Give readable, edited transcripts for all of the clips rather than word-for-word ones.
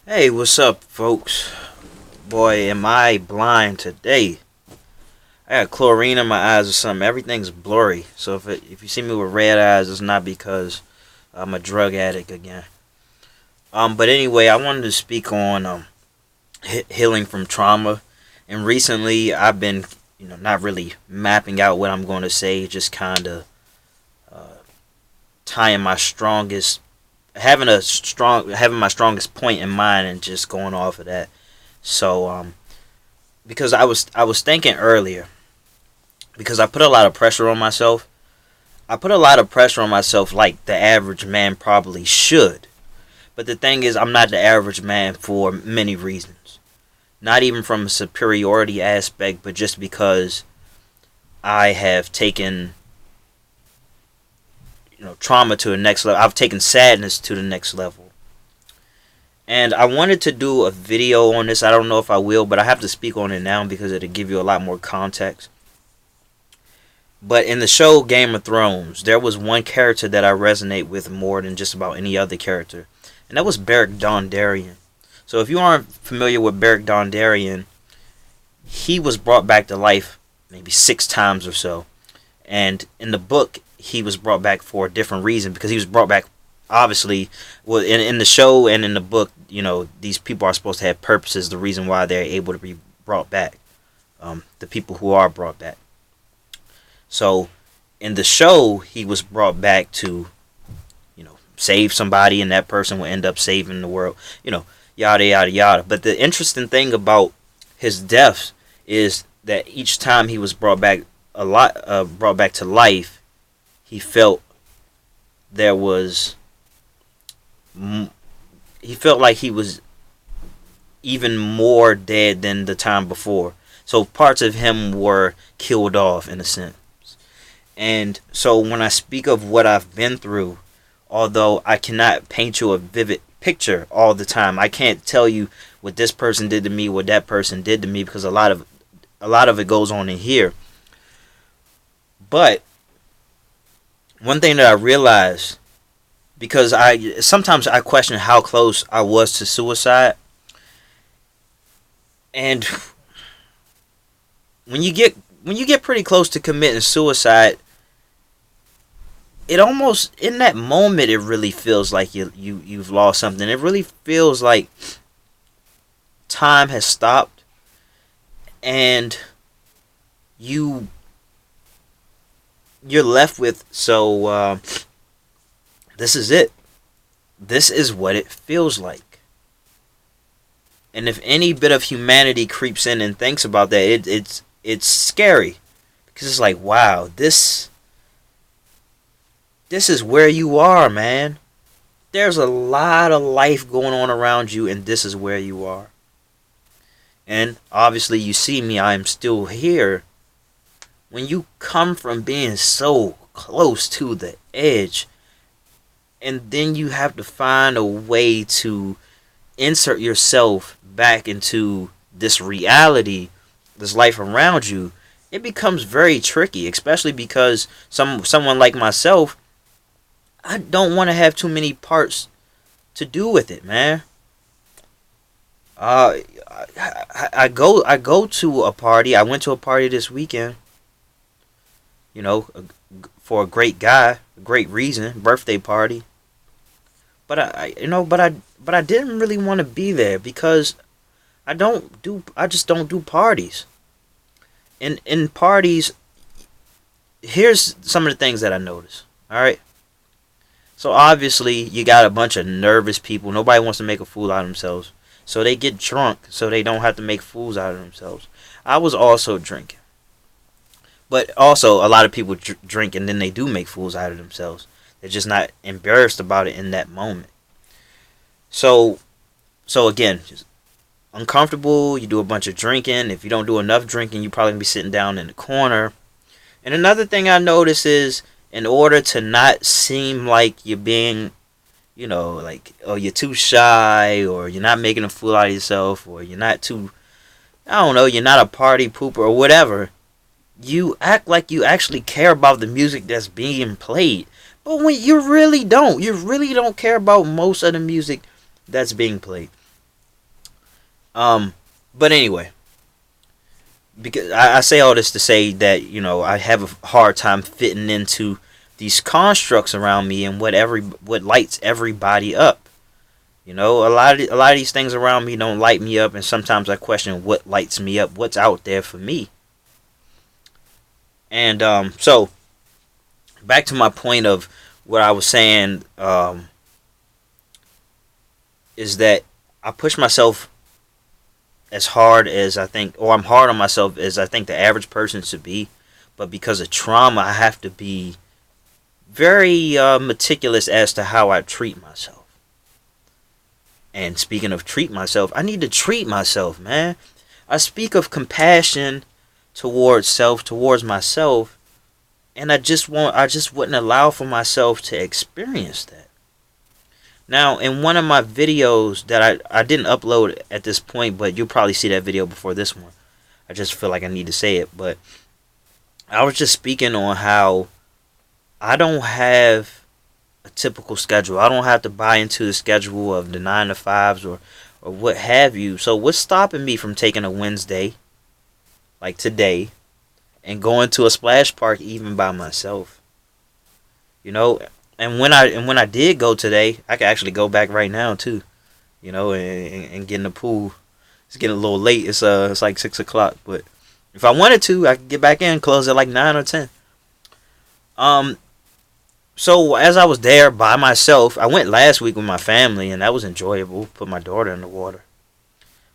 Hey, what's up, folks? Boy, am I blind today. I got chlorine in my eyes or something. Everything's blurry. So if you see me with red eyes, it's not because I'm a drug addict again. But anyway, I wanted to speak on healing from trauma. And recently, I've been, not really mapping out what I'm going to say, just kind of uh, tying my strongest, having my strongest point in mind, and just going off of that. So, because I was thinking earlier, because I put a lot of pressure on myself. I put a lot of pressure on myself like the average man probably should. But the thing is, I'm not the average man for many reasons. Not even from a superiority aspect, but just because I have taken, trauma to the next level. I've taken sadness to the next level. And I wanted to do a video on this. I don't know if I will, but I have to speak on it now because it'll give you a lot more context. But in the show Game of Thrones, there was one character that I resonate with more than just about any other character, and that was Beric Dondarrion. So if you aren't familiar with Beric Dondarrion, he was brought back to life maybe 6 times or so. And in the book, he was brought back for a different reason because he was brought back, obviously, well, in the show and in the book, these people are supposed to have purposes, the reason why they're able to be brought back, the people who are brought back. So in the show, he was brought back to, save somebody, and that person will end up saving the world, yada, yada, yada. But the interesting thing about his deaths is that each time he was brought back to life, he felt there was, he felt like he was even more dead than the time before. So parts of him were killed off in a sense. And so when I speak of what I've been through, although I cannot paint you a vivid picture all the time, I can't tell you what this person did to me, what that person did to me, because a lot of it goes on in here. But one thing that I realized, because I sometimes I question how close I was to suicide, and when you get pretty close to committing suicide, it almost, in that moment, it really feels like you've lost something. It really feels like time has stopped, and you you're left with, this is it. This is what it feels like. And if any bit of humanity creeps in and thinks about that, it's scary, because it's like, wow, this is where you are, man. There's a lot of life going on around you, and this is where you are. And obviously, you see me, I am still here. When you come from being so close to the edge, and then you have to find a way to insert yourself back into this reality, this life around you, it becomes very tricky, especially because someone like myself, I don't want to have too many parts to do with it, man. Uh, I go to a party. I went to a party this weekend. You know, for a great guy, a great reason, birthday party. But but I didn't really want to be there because I just don't do parties. In parties, here's some of the things that I noticed. All right. So obviously you got a bunch of nervous people. Nobody wants to make a fool out of themselves. So they get drunk so they don't have to make fools out of themselves. I was also drinking. But also a lot of people drink and then they do make fools out of themselves. They're just not embarrassed about it in that moment. So again, just uncomfortable, you do a bunch of drinking. If you don't do enough drinking, you probably be sitting down in the corner. And another thing I notice is, in order to not seem like you're being, like, oh, you're too shy, or you're not making a fool out of yourself, or you're not too, I don't know, you're not a party pooper or whatever, you act like you actually care about the music that's being played. But when you really don't care about most of the music that's being played. But anyway, because I say all this to say that, you know, I have a hard time fitting into these constructs around me and what lights everybody up. You know, a lot of these things around me don't light me up, and sometimes I question what lights me up, what's out there for me. And so back to my point of what I was saying, is that I push myself as hard as I think, or I'm hard on myself as I think the average person should be. But because of trauma, I have to be very meticulous as to how I treat myself. And speaking of treat myself, I need to treat myself, man. I speak of compassion towards myself, and I just wouldn't allow for myself to experience that. Now, in one of my videos that I didn't upload at this point, but you'll probably see that video before this one. I just feel like I need to say it, but I was just speaking on how I don't have a typical schedule. I don't have to buy into the schedule of the 9 to 5s or what have you. So what's stopping me from taking a Wednesday, like today, and going to a splash park even by myself? You know, and when I did go today, I could actually go back right now too. You know, and get in the pool. It's getting a little late. It's like 6 o'clock, but if I wanted to, I could get back in, close at like 9 or 10. So as I was there by myself, I went last week with my family, and that was enjoyable. Put my daughter in the water.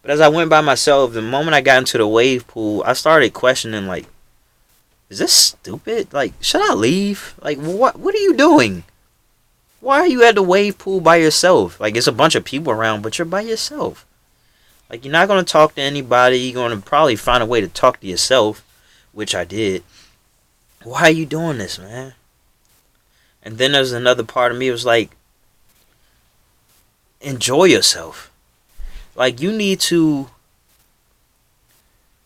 But as I went by myself, the moment I got into the wave pool, I started questioning, like, is this stupid? Like, should I leave? Like, what are you doing? Why are you at the wave pool by yourself? Like, it's a bunch of people around, but you're by yourself. Like, you're not going to talk to anybody. You're going to probably find a way to talk to yourself, which I did. Why are you doing this, man? And then there's another part of me was like, enjoy yourself. Like, you need to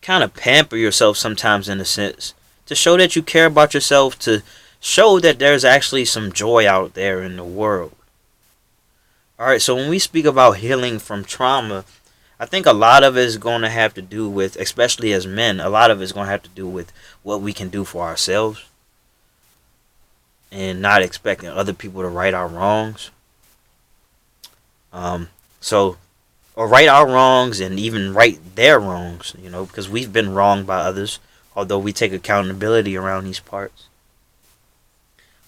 kind of pamper yourself sometimes, in a sense, to show that you care about yourself, to show that there's actually some joy out there in the world. Alright, so when we speak about healing from trauma, I think a lot of it is going to have to do with, especially as men, a lot of it is going to have to do with what we can do for ourselves. And not expecting other people to right our wrongs. Or right our wrongs and even right their wrongs, you know, because we've been wronged by others, although we take accountability around these parts.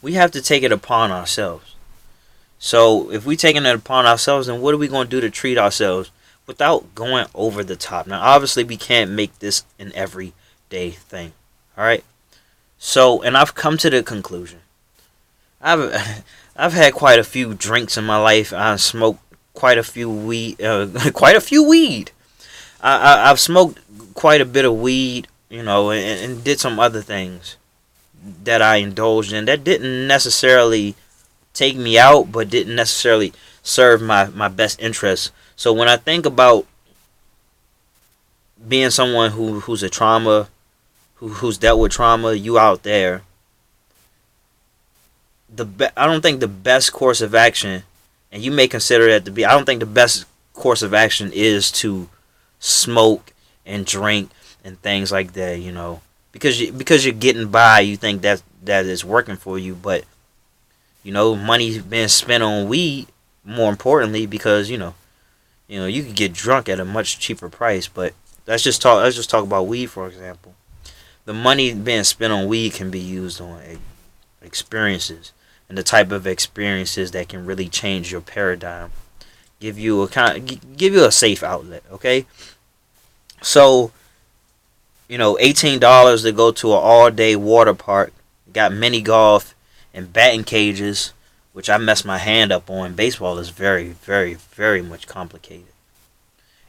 We have to take it upon ourselves. So if we taking it upon ourselves, then what are we going to do to treat ourselves without going over the top? Now, obviously, we can't make this an everyday thing. All right. So, and I've come to the conclusion. I've had quite a few drinks in my life. I smoked quite a few weed. I've smoked quite a bit of weed, you know, and did some other things that I indulged in that didn't necessarily take me out, but didn't necessarily serve my best interests. So when I think about being someone who's a trauma, who's dealt with trauma, you out there, I don't think the best course of action, and you may consider that to be, I don't think the best course of action is to smoke and drink and things like that, you know, because you're getting by, you think that is working for you, but you know, money's being spent on weed, more importantly, because you know you can get drunk at a much cheaper price. But let's just talk about weed, for example. The money being spent on weed can be used on experiences, and the type of experiences that can really change your paradigm, give you a safe outlet. Okay, so you know, $18 to go to an all-day water park, got mini golf and batting cages, which I messed my hand up on. Baseball is very, very, very much complicated.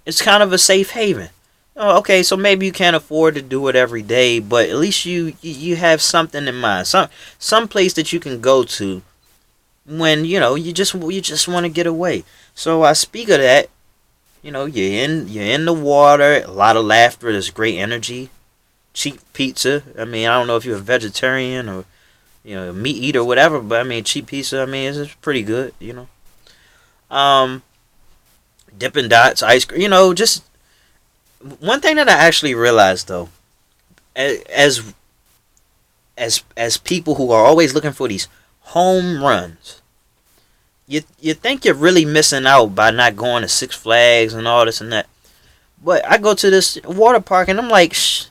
It's kind of a safe haven. Oh, okay, so maybe you can't afford to do it every day, but at least you have something in mind, some place that you can go to when you know you just want to get away. So I speak of that. You know, you're in the water, a lot of laughter, there's great energy, cheap pizza. I mean, I don't know if you're a vegetarian or meat eater or whatever, but I mean, cheap pizza. I mean, it's pretty good. You know, Dippin' Dots, ice cream. You know, just one thing that I actually realized though, as as people who are always looking for these home runs, you think you're really missing out by not going to Six Flags and all this and that. But I go to this water park and I'm like, shh.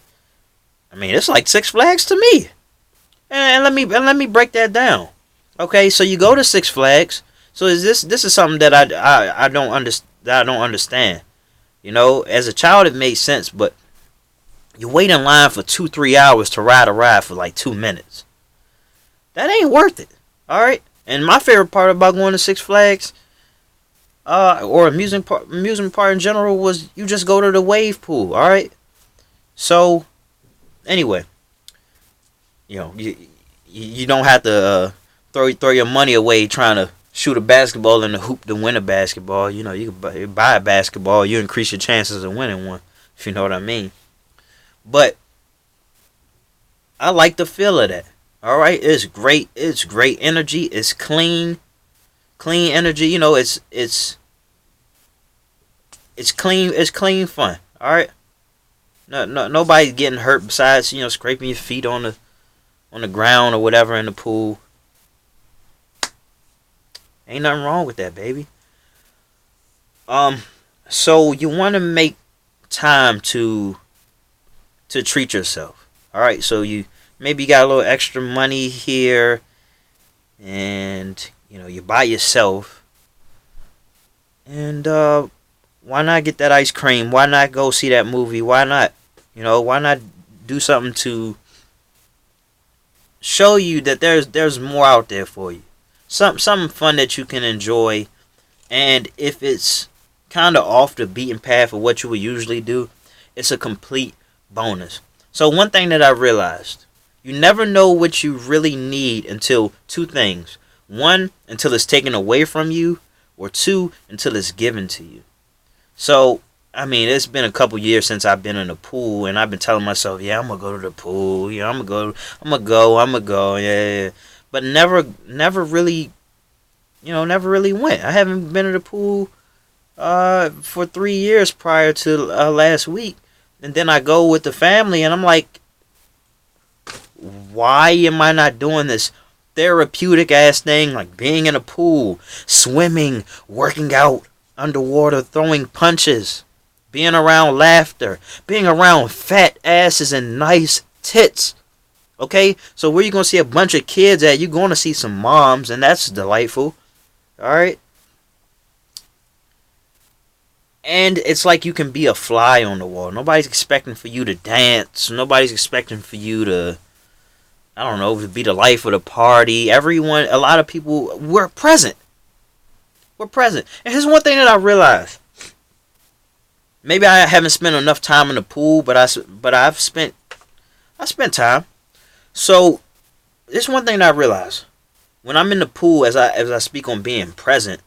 I mean, it's like Six Flags to me. And let me break that down. Okay, so you go to Six Flags. So this is something that I don't understand. You know, as a child it made sense, but you wait in line for 2-3 hours to ride a ride for like 2 minutes. That ain't worth it. All right. And my favorite part about going to Six Flags, or amusement park in general, was you just go to the wave pool. All right. So anyway, you don't have to throw your money away trying to shoot a basketball in the hoop to win a basketball. You know, you can buy a basketball, you increase your chances of winning one, if you know what I mean. But I like the feel of that. All right, it's great. It's great energy. It's clean energy. You know, it's clean. It's clean fun. All right. No, nobody's getting hurt besides scraping your feet on the ground or whatever in the pool. Ain't nothing wrong with that, baby. So you want to make time to treat yourself. All right, so maybe you got a little extra money here, and you're by yourself, and why not get that ice cream? Why not go see that movie? Why not why not do something to show you that there's more out there for you, something fun that you can enjoy. And if it's kind of off the beaten path of what you would usually do, it's a complete bonus. So one thing that I realized, you never know what you really need until two things. One, until it's taken away from you, or two, until it's given to you. So, I mean, it's been a couple years since I've been in the pool, and I've been telling myself, yeah, I'm going to go to the pool. Yeah, I'm going to go. Yeah. But never really, never really went. I haven't been to the pool for 3 years prior to last week. And then I go with the family, and I'm like, why am I not doing this therapeutic ass thing like being in a pool, swimming, working out underwater, throwing punches, being around laughter, being around fat asses and nice tits? Okay, so where you gonna see a bunch of kids at? You're gonna see some moms, and that's delightful. All right. And it's like you can be a fly on the wall. Nobody's expecting for you to dance. Nobody's expecting for you to, I don't know, to be the life of the party. A lot of people, we're present. We're present. And here's one thing that I realized. Maybe I haven't spent enough time in the pool, but I spent time. So, there's one thing that I realized. When I'm in the pool, as I speak on being present,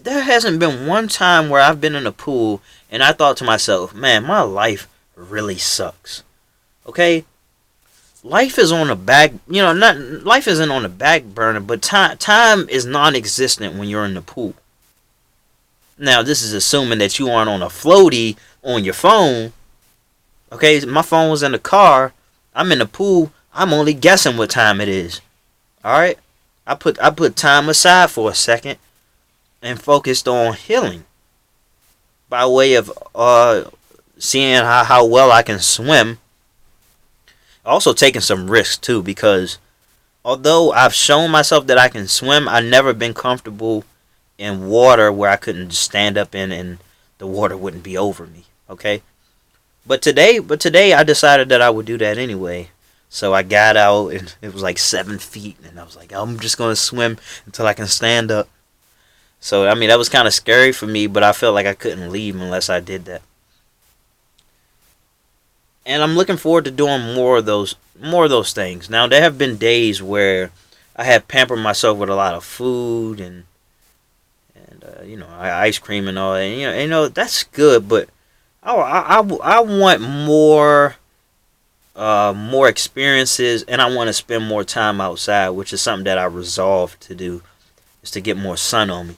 there hasn't been one time where I've been in a pool and I thought to myself, man, my life really sucks. Okay? Life is on the back, life isn't on the back burner, but time is non-existent when you're in the pool. Now, this is assuming that you aren't on a floaty on your phone. Okay? My phone was in the car. I'm in the pool. I'm only guessing what time it is. All right? I put time aside for a second and focused on healing by way of seeing how well I can swim. Also taking some risks too, because although I've shown myself that I can swim, I've never been comfortable in water where I couldn't just stand up in and the water wouldn't be over me. Okay? But today I decided that I would do that anyway. So I got out and it was like 7 feet, and I was like, I'm just gonna swim until I can stand up. So, I mean, that was kind of scary for me, but I felt like I couldn't leave unless I did that. And I'm looking forward to doing more of those things. Now, there have been days where I have pampered myself with a lot of food and ice cream and all that. And, that's good, but I want more experiences, and I want to spend more time outside, which is something that I resolved to do. Is to get more sun on me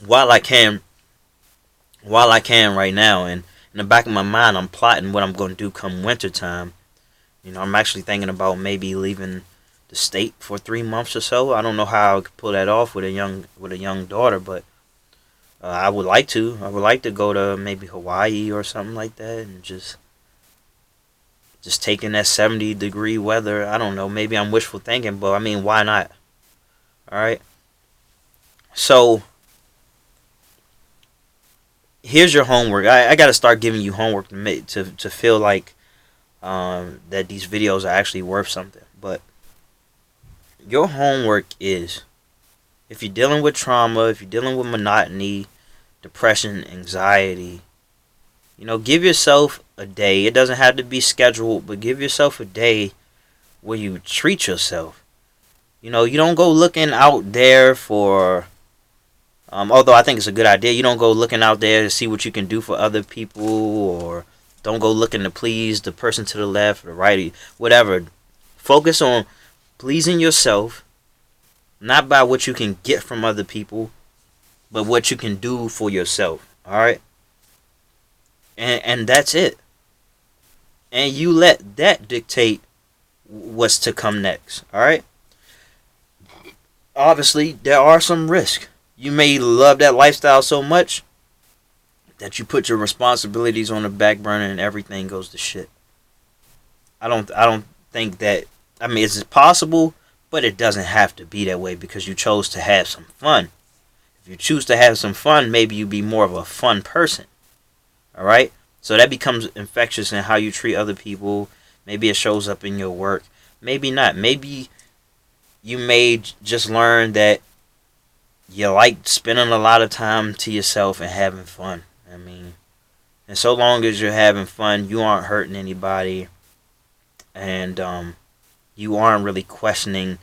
while I can right now. And in the back of my mind, I'm plotting what I'm going to do come winter time. You know, I'm actually thinking about maybe leaving the state for 3 months or so. I don't know how I could pull that off with a young daughter, but I would like to. I would like to go to maybe Hawaii or something like that, and just taking that 70-degree weather. I don't know. Maybe I'm wishful thinking, but I mean, why not? All right. So here's your homework. I got to start giving you homework to feel like that these videos are actually worth something. But your homework is, if you're dealing with trauma, if you're dealing with monotony, depression, anxiety, you know, give yourself a day. It doesn't have to be scheduled, but give yourself a day where you treat yourself. You know, you don't go looking out there for, although I think it's a good idea, you don't go looking out there to see what you can do for other people, or don't go looking to please the person to the left or the right, whatever. Focus on pleasing yourself, not by what you can get from other people, but what you can do for yourself. All right? And that's it. And you let that dictate what's to come next. All right? Obviously, there are some risks. You may love that lifestyle so much that you put your responsibilities on the back burner and everything goes to shit. I don't think that, I mean, it's possible, but it doesn't have to be that way because you chose to have some fun. If you choose to have some fun, maybe you be more of a fun person. All right? So that becomes infectious in how you treat other people. Maybe it shows up in your work. Maybe not. Maybe you may just learn that you like spending a lot of time to yourself and having fun. I mean, and so long as you're having fun, you aren't hurting anybody, and you aren't really questioning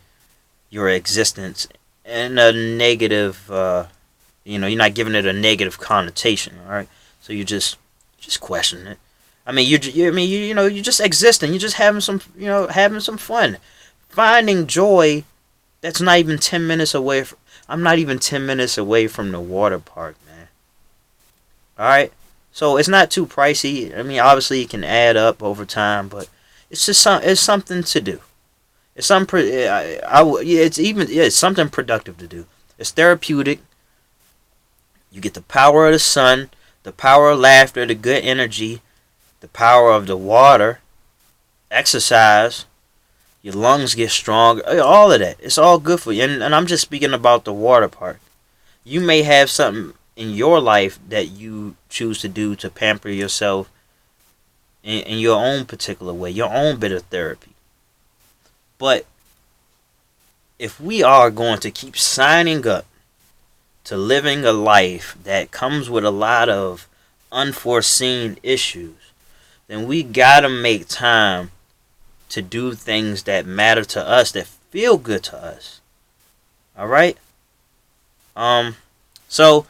your existence in a negative, you know, you're not giving it a negative connotation. All right, so you just question it. I mean, you know, you're just existing. You're just having some, you know, having some fun, finding joy. That's not even 10 minutes away from. I'm not even 10 minutes away from the water park, man. Alright? So it's not too pricey. I mean, obviously it can add up over time, but it's just it's something to do. It's something it's something productive to do. It's therapeutic. You get the power of the sun, the power of laughter, the good energy, the power of the water, exercise. Your lungs get strong. All of that. It's all good for you. And I'm just speaking about the water part. You may have something in your life that you choose to do to pamper yourself in your own particular way, your own bit of therapy. But if we are going to keep signing up to living a life that comes with a lot of unforeseen issues, then we gotta make time to do things that matter to us, that feel good to us. Alright? So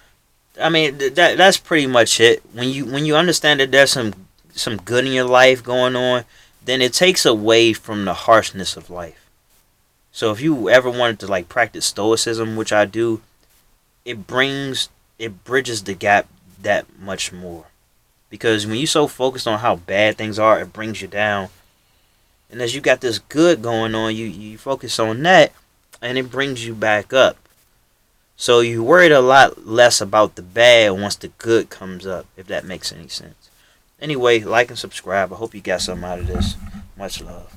I mean that's pretty much it. When you understand that there's some good in your life going on, then it takes away from the harshness of life. So if you ever wanted to like practice stoicism, which I do, it bridges the gap that much more. Because when you're so focused on how bad things are, it brings you down. And as you got this good going on, you focus on that, and it brings you back up. So you worried a lot less about the bad once the good comes up, if that makes any sense. Anyway, like and subscribe. I hope you got something out of this. Much love.